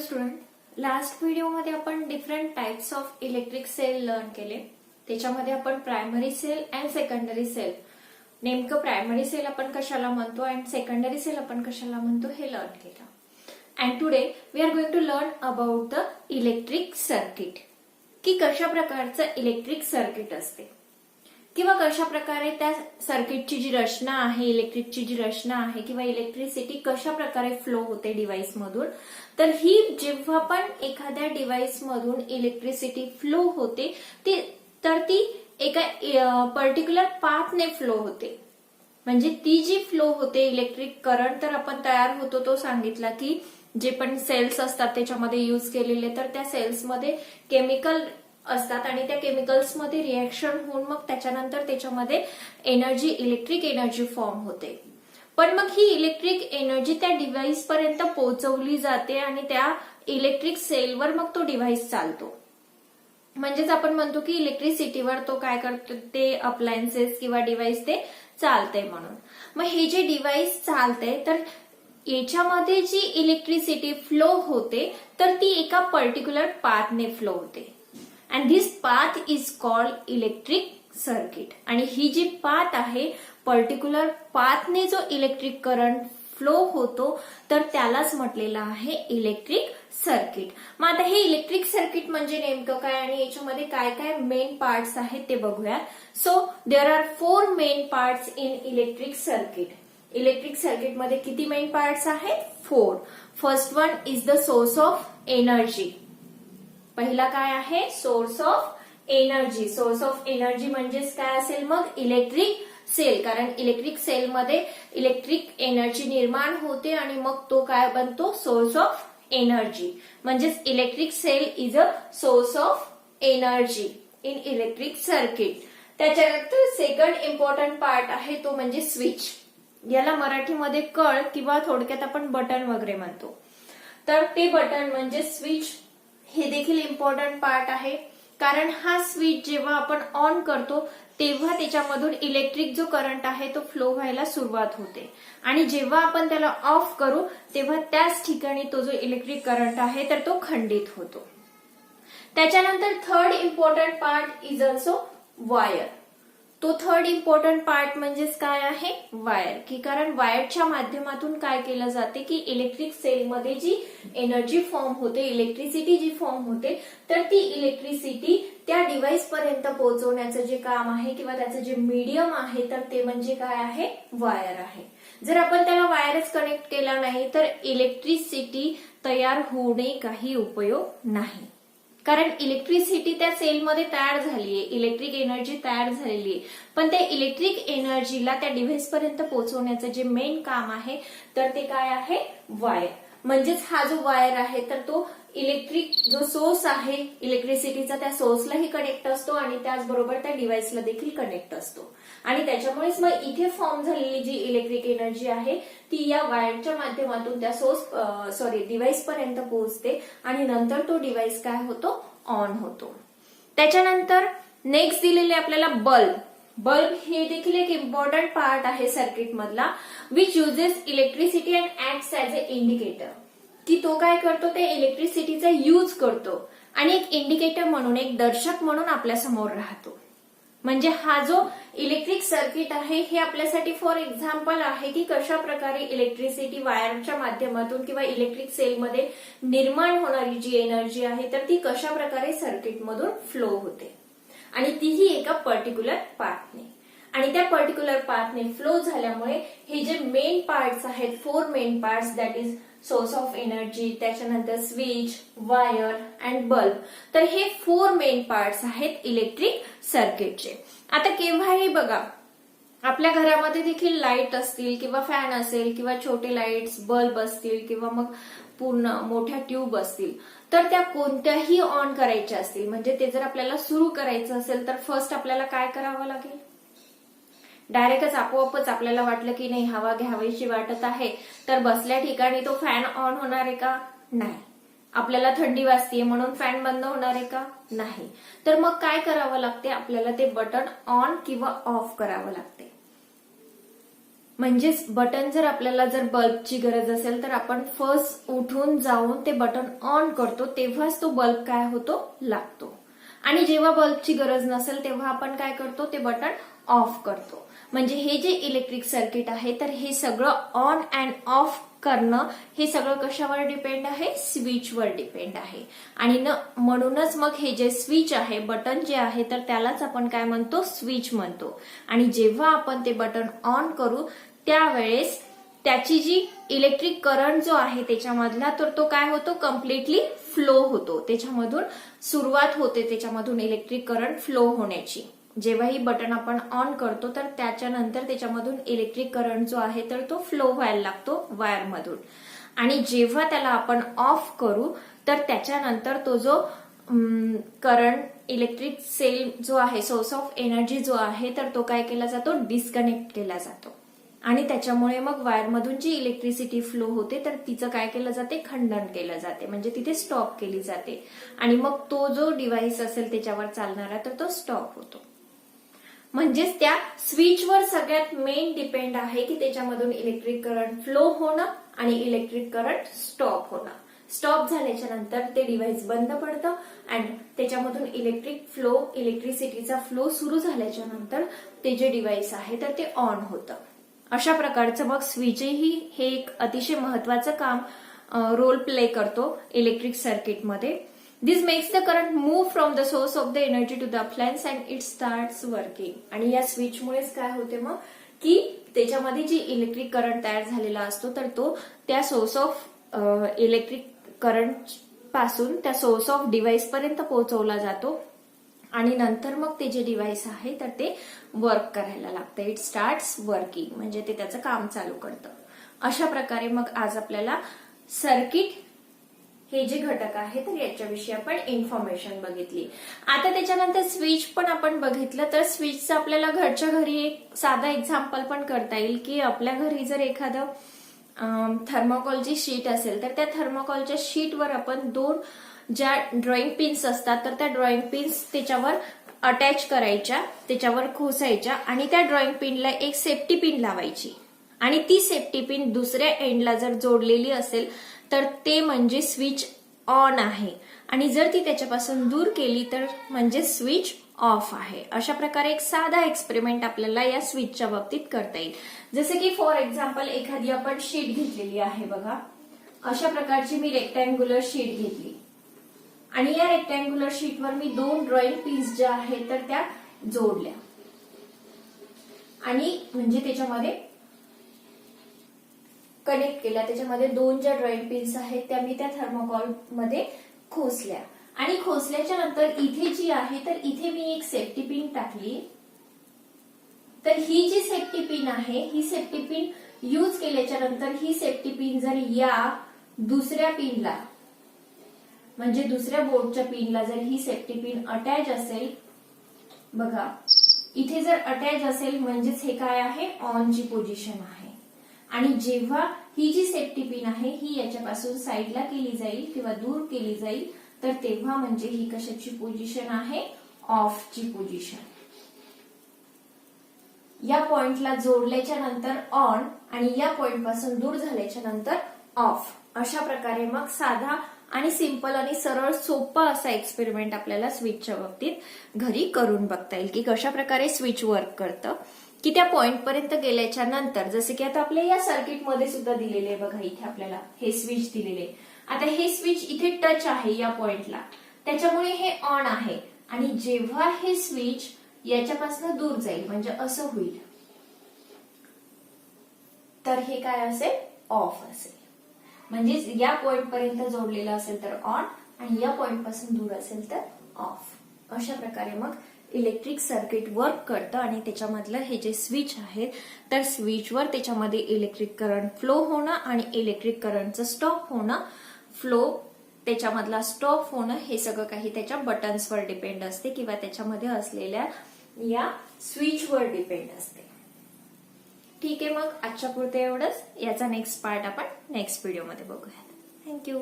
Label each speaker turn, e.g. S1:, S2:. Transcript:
S1: Student, last व्हिडिओमध्ये आपण different types of electric cell learn केले. त्याच्यामध्ये आपण primary cell and secondary cell, नेमकं प्रायमरी सेल आपण कशाला म्हणतो अँड सेकंडरी सेल आपण कशाला म्हणतो हे लर्न केलं. And today we are going to learn about the electric circuit, की कशा प्रकारचं इलेक्ट्रिक सर्किट असते किंवा कशा प्रकारे त्या सर्किटची जी रचना आहे, इलेक्ट्रिकची जी रचना आहे किंवा इलेक्ट्रिसिटी कशा प्रकारे फ्लो होते डिव्हाइस मधून. तर ही जेव्हा पण एखाद्या डिव्हाइस मधून इलेक्ट्रिसिटी फ्लो होते तर ती एका पर्टिक्युलर पाथने फ्लो होते. म्हणजे ती जी फ्लो होते इलेक्ट्रिक करंट, तर आपण तयार होतो तो सांगितला की जे पण सेल्स असतात त्याच्यामध्ये युज केलेले, तर त्या सेल्समध्ये केमिकल असतात आणि त्या केमिकल्समध्ये रिएक्शन होऊन मग त्याच्यानंतर त्याच्यामध्ये एनर्जी, इलेक्ट्रिक एनर्जी फॉर्म होते. पण मग ही इलेक्ट्रिक एनर्जी त्या डिव्हाइस पर्यंत पोहोचवली जाते आणि त्या इलेक्ट्रिक सेलवर मग तो डिव्हाइस चालतो. म्हणजेच आपण म्हणतो की इलेक्ट्रिसिटीवर तो काय करतो, ते अप्लायन्सेस किंवा डिव्हाइस ते चालते म्हणून. मग हे जे डिव्हाइस चालते तर याच्यामध्ये जी इलेक्ट्रिसिटी फ्लो होते तर ती एका पर्टिक्युलर पाथने फ्लो होते. And this path is called electric circuit. आणि ही जी पाथ आहे, पर्टिक्युलर पाथने जो इलेक्ट्रिक करंट फ्लो होतो तर त्यालाच म्हटलेलं आहे इलेक्ट्रिक सर्किट. मग आता हे इलेक्ट्रिक सर्किट म्हणजे नेमकं काय आणि याच्यामध्ये काय काय मेन पार्ट्स आहेत ते बघूया. So there are 4 main parts in electric circuit. Electric सर्किटमध्ये किती मेन पार्ट्स आहेत? 4. First one is the source of energy. पहिला काय आहे? Source of energy. Source of energy म्हणजेच काय असेल मग? Electric cell. कारण इलेक्ट्रिक सेलमध्ये इलेक्ट्रिक एनर्जी निर्माण होते आणि मग तो काय बनतो? Source of energy. म्हणजेच electric cell is a source of energy in electric circuit. त्याच्यानंतर सेकंड इम्पॉर्टंट पार्ट आहे तो म्हणजे स्विच. याला मराठीमध्ये कळ किंवा थोडक्यात आपण बटन वगैरे म्हणतो. तर ते बटन म्हणजे स्विच हे देखील इम्पॉर्टंट पार्ट आहे. कारण हा स्विच जेव्हा आपण ऑन करतो तेव्हा त्याच्यामधून इलेक्ट्रिक जो करंट आहे तो फ्लो व्हायला सुरुवात होते आणि जेव्हा आपण त्याला ऑफ करू तेव्हा त्याच ठिकाणी तो जो इलेक्ट्रिक करंट आहे तर तो खंडित होतो. त्याच्यानंतर third important part is also wire. तो थर्ड इम्पॉर्टंट पार्ट म्हणजेच काय आहे? वायर. की कारण वायरच्या माध्यमातून काय केलं जाते की इलेक्ट्रिक सेलमध्ये जी एनर्जी फॉर्म होते, इलेक्ट्रिसिटी जी फॉर्म होते, तर ती इलेक्ट्रिसिटी त्या डिव्हाइस पर्यंत पोहोचवण्याचं जे काम आहे किंवा त्याचं जे मीडियम आहे तर ते म्हणजे काय आहे? वायर आहे. जर आपण त्याला वायरच कनेक्ट केला नाही तर इलेक्ट्रिसिटी तयार होणे काही उपयोग नाही. कारण इलेक्ट्रिसिटी त्या सेलमध्ये तयार झालीये, इलेक्ट्रिक एनर्जी तयार झालेली आहे, पण त्या इलेक्ट्रिक एनर्जीला त्या डिव्हाइस पर्यंत पोहोचवण्याचं जे मेन काम आहे तर ते काय आहे? वायर. म्हणजेच हा जो वायर आहे तर तो इलेक्ट्रिक जो सोर्स आहे इलेक्ट्रिसिटीचा त्या सोर्सलाही कनेक्ट असतो आणि त्याचबरोबर त्या डिव्हाइसला देखील कनेक्ट असतो. आणि त्याच्यामुळेच मग इथे फॉर्म झालेली जी इलेक्ट्रिक एनर्जी आहे ती या वायरच्या माध्यमातून त्या डिव्हाइस पर्यंत पोहोचते आणि नंतर तो डिव्हाइस काय होतो? ऑन होतो. त्याच्यानंतर नेक्स्ट दिलेले आपल्याला बल्ब. बल्ब हे देखील एक इम्पॉर्टंट पार्ट आहे सर्किट मधला, which uses electricity and acts as a indicator. की तो काय करतो? ते इलेक्ट्रिसिटीचा यूज करतो आणि एक इंडिकेटर म्हणून, एक दर्शक म्हणून आपल्या समोर राहतो. म्हणजे हा जो इलेक्ट्रिक सर्किट आहे हे आपल्यासाठी फॉर एक्झाम्पल आहे की कशा प्रकारे इलेक्ट्रिसिटी वायरच्या माध्यमातून किंवा इलेक्ट्रिक सेलमध्ये निर्माण होणारी जी एनर्जी आहे तर ती कशा प्रकारे सर्किटमधून फ्लो होते आणि तीही एका पर्टिक्युलर पाथने. आणि त्या पर्टिक्युलर पाथने फ्लो झाल्यामुळे हे जे मेन पार्ट्स आहेत, 4 main parts, that is source of energy, त्याच्यानंतर स्विच, वायर अँड बल्ब, तर हे 4 मेन पार्ट्स आहेत इलेक्ट्रिक सर्किटचे. आता केव्हाही बघा आपल्या घरामध्ये देखील लाईट असतील किंवा फॅन असेल किंवा छोटे लाईट्स, बल्ब असतील किंवा मग पूर्ण मोठ्या ट्यूब असतील, तर त्या कोणत्याही ऑन करायच्या असतील, म्हणजे ते जर आपल्याला सुरू करायचं असेल तर फर्स्ट आपल्याला काय करावं लागेल? डायरेक्टच आपोआपच आपल्याला वाटलं की नाही हवा घ्यावीशी वाटत आहे तर बसल्या ठिकाणी तो फॅन ऑन होणार आहे का? नाही. आपल्याला थंडी वाजतीये म्हणून फॅन बंद होणार आहे का? नाही. तर मग काय करावं लागते? आपल्याला ते बटन ऑन किंवा ऑफ करावं लागते. म्हणजेच बटन जर आपल्याला जर बल्बची गरज असेल तर आपण फर्स्ट उठून जाऊन ते बटन ऑन करतो, तेव्हाच तो बल्ब काय होतो, लागतो. आणि जेव्हा बल्बची गरज नसेल तेव्हा आपण काय करतो, ते बटन ऑफ करतो. म्हणजे हे जे इलेक्ट्रिक सर्किट आहे तर हे सगळं ऑन अँड ऑफ करणं हे सगळं कशावर डिपेंड आहे, स्विचवर डिपेंड आहे. आणि म्हणूनच मग हे जे स्विच आहे, बटन जे आहे, तर त्यालाच आपण काय म्हणतो, स्विच म्हणतो. आणि जेव्हा आपण ते बटन ऑन करू त्यावेळेस त्याची जी इलेक्ट्रिक करंट जो आहे त्याच्यामधला, तर तो काय होतो, कम्प्लिटली फ्लो होतो. त्याच्यामधून सुरुवात होते त्याच्यामधून इलेक्ट्रिक करंट फ्लो होण्याची. जेव्हाही बटन आपण ऑन करतो तर त्याच्यानंतर त्याच्यामधून इलेक्ट्रिक करंट जो आहे तर तो फ्लो व्हायला लागतो वायरमधून. आणि जेव्हा त्याला आपण ऑफ करू तर त्याच्यानंतर तो जो करंट इलेक्ट्रिक सेल जो आहे, सोर्स ऑफ एनर्जी जो आहे, तर तो काय केला जातो, डिस्कनेक्ट केला जातो. आणि त्याच्यामुळे मग वायरमधून जी इलेक्ट्रिसिटी फ्लो होते तर तिचं काय केलं जाते, खंडन केलं जाते, म्हणजे तिथे स्टॉप केली जाते. आणि मग तो जो डिव्हाइस असेल त्याच्यावर चालणारा तर तो स्टॉप होतो. म्हणजेच त्या स्विचवर सगळ्यात मेन डिपेंड आहे की त्याच्यामधून इलेक्ट्रिक करंट फ्लो होणं आणि इलेक्ट्रिक करंट स्टॉप होणं. स्टॉप झाल्याच्या नंतर ते डिव्हाइस बंद पडतं आणि त्याच्यामधून इलेक्ट्रिसिटीचा फ्लो सुरू झाल्याच्या नंतर ते जे डिव्हाइस आहे तर ते ऑन होतं. अशा प्रकारचं मग स्विचही हे एक अतिशय महत्वाचं काम रोल प्ले करतो इलेक्ट्रिक सर्किटमध्ये. This makes the current move from the source of the energy to the appliance and it starts working. आणि या स्विचमुळेच काय होते मग की त्याच्यामध्ये जी इलेक्ट्रिक करंट तयार झालेला असतो तर तो त्या सोर्स ऑफ इलेक्ट्रिक करंट पासून त्या सोर्स ऑफ डिव्हाइस पर्यंत पोहोचवला जातो. आणि नंतर मग ते जे डिव्हाइस आहे तर ते वर्क करायला लागतं. इट स्टार्ट्स वर्किंग, म्हणजे ते त्याचं काम चालू करतं. अशा प्रकारे मग आज आपल्याला सर्किट हे जे घटक आहे तर याच्याविषयी आपण इन्फॉर्मेशन बघितली. आता त्याच्यानंतर स्विच पण आपण बघितलं. तर स्विचचं आपल्याला घरच्या घरी एक साधा एक्झाम्पल पण करता येईल की आपल्या घरी जर एखादं थर्मोकॉलची शीट असेल तर त्या थर्मोकॉलच्या शीटवर आपण दोन ज्या ड्रॉइंग पिन्स असतात तर त्या ड्रॉइंग पिन्स त्याच्यावर अटॅच करायच्या, त्याच्यावर खोसायच्या आणि त्या ड्रॉइंग पिनला एक सेफ्टी पिन लावायची. आणि ती सेफ्टी पिन दुसऱ्या एंडला जर जोडलेली असेल तर ते म्हणजे स्विच ऑन आहे. आणि जर ती त्याच्यापासून दूर केली तर म्हणजे स्विच ऑफ आहे. अशा प्रकारे एक साधा एक्सपेरिमेंट आपल्याला या स्विचच्या बाबतीत करता येईल. जसे की फॉर एक्झाम्पल एखादी आपण शीट घेतलेली आहे बघा. अशा प्रकारची मी रेक्टँग्युलर शीट घेतली आणि या रेक्टँग्युलर शीटवर मी दोन ड्रॉइंग पिन्स ज्या आहेत तर त्या जोडल्या आणि म्हणजे त्याच्यामध्ये कनेक्ट केल्या. त्याच्यामध्ये दोन ज्या ड्रॉइंग पिन्स आहेत त्या मी त्या थर्मोकॉल मध्ये खोसल्या आणि खोसल्याच्या नंतर इथे जी आहे तर इथे मी एक सेफ्टी पिन टाकली. तर ही जी सेफ्टी पिन आहे ही सेफ्टी पिन यूज केल्याच्या नंतर ही सेफ्टी पिन जर या दुसऱ्या पिनला म्हणजे दुसऱ्या बोर्डच्या पिनला जर ही सेफ्टी पिन अटॅच असेल बघा, इथे जर अटॅच असेल म्हणजेच हे काय आहे, ऑन ची पोझिशन आहे. आणि जेव्हा ही जी सेफ्टी पिन आहे ही याच्यापासून साईडला केली जाईल किंवा दूर केली जाईल तर तेव्हा म्हणजे ही कशाची पोझिशन आहे, ऑफची पोझिशन. या पॉइंटला जोडल्याच्या नंतर ऑन आणि या पॉइंट पासून दूर झाल्याच्या नंतर ऑफ. अशा प्रकारे मग साधा आणि सिंपल आणि सरळ सोपा असा एक्सपेरिमेंट आपल्याला स्विचच्या बाबतीत घरी करून बघता येईल की कशा प्रकारे स्विच वर्क करतं. की त्या पॉइंट पर्यंत गेल्याच्या नंतर जसे की आता आपल्या या सर्किटमध्ये सुद्धा दिलेले आहे बघा, इथे आपल्याला हे स्विच दिलेले. आता हे स्विच इथे टच आहे या पॉइंटला, त्याच्यामुळे हे ऑन आहे. आणि जेव्हा हे स्विच याच्यापासून दूर जाईल म्हणजे असं होईल तर हे काय असेल, ऑफ असेल. म्हणजे या पॉइंट पर्यंत जोडलेलं असेल तर ऑन आणि या पॉइंट पासून दूर असेल तर ऑफ. अशा प्रकारे मग इलेक्ट्रिक सर्किट वर्क करतं. आणि त्याच्यामधलं हे जे स्विच आहे तर स्विचवर त्याच्यामध्ये इलेक्ट्रिक करंट फ्लो होणं आणि इलेक्ट्रिक करंटचं स्टॉप होणं, फ्लो त्याच्यामधला स्टॉप होणं हे सगळं काही त्याच्या बटन्सवर डिपेंड असते किंवा त्याच्यामध्ये असलेल्या या स्विचवर डिपेंड असते. ठीक आहे, मग आजच्या पुरते एवढंच. याचा नेक्स्ट पार्ट आपण नेक्स्ट व्हिडिओमध्ये बघूयात. थँक्यू.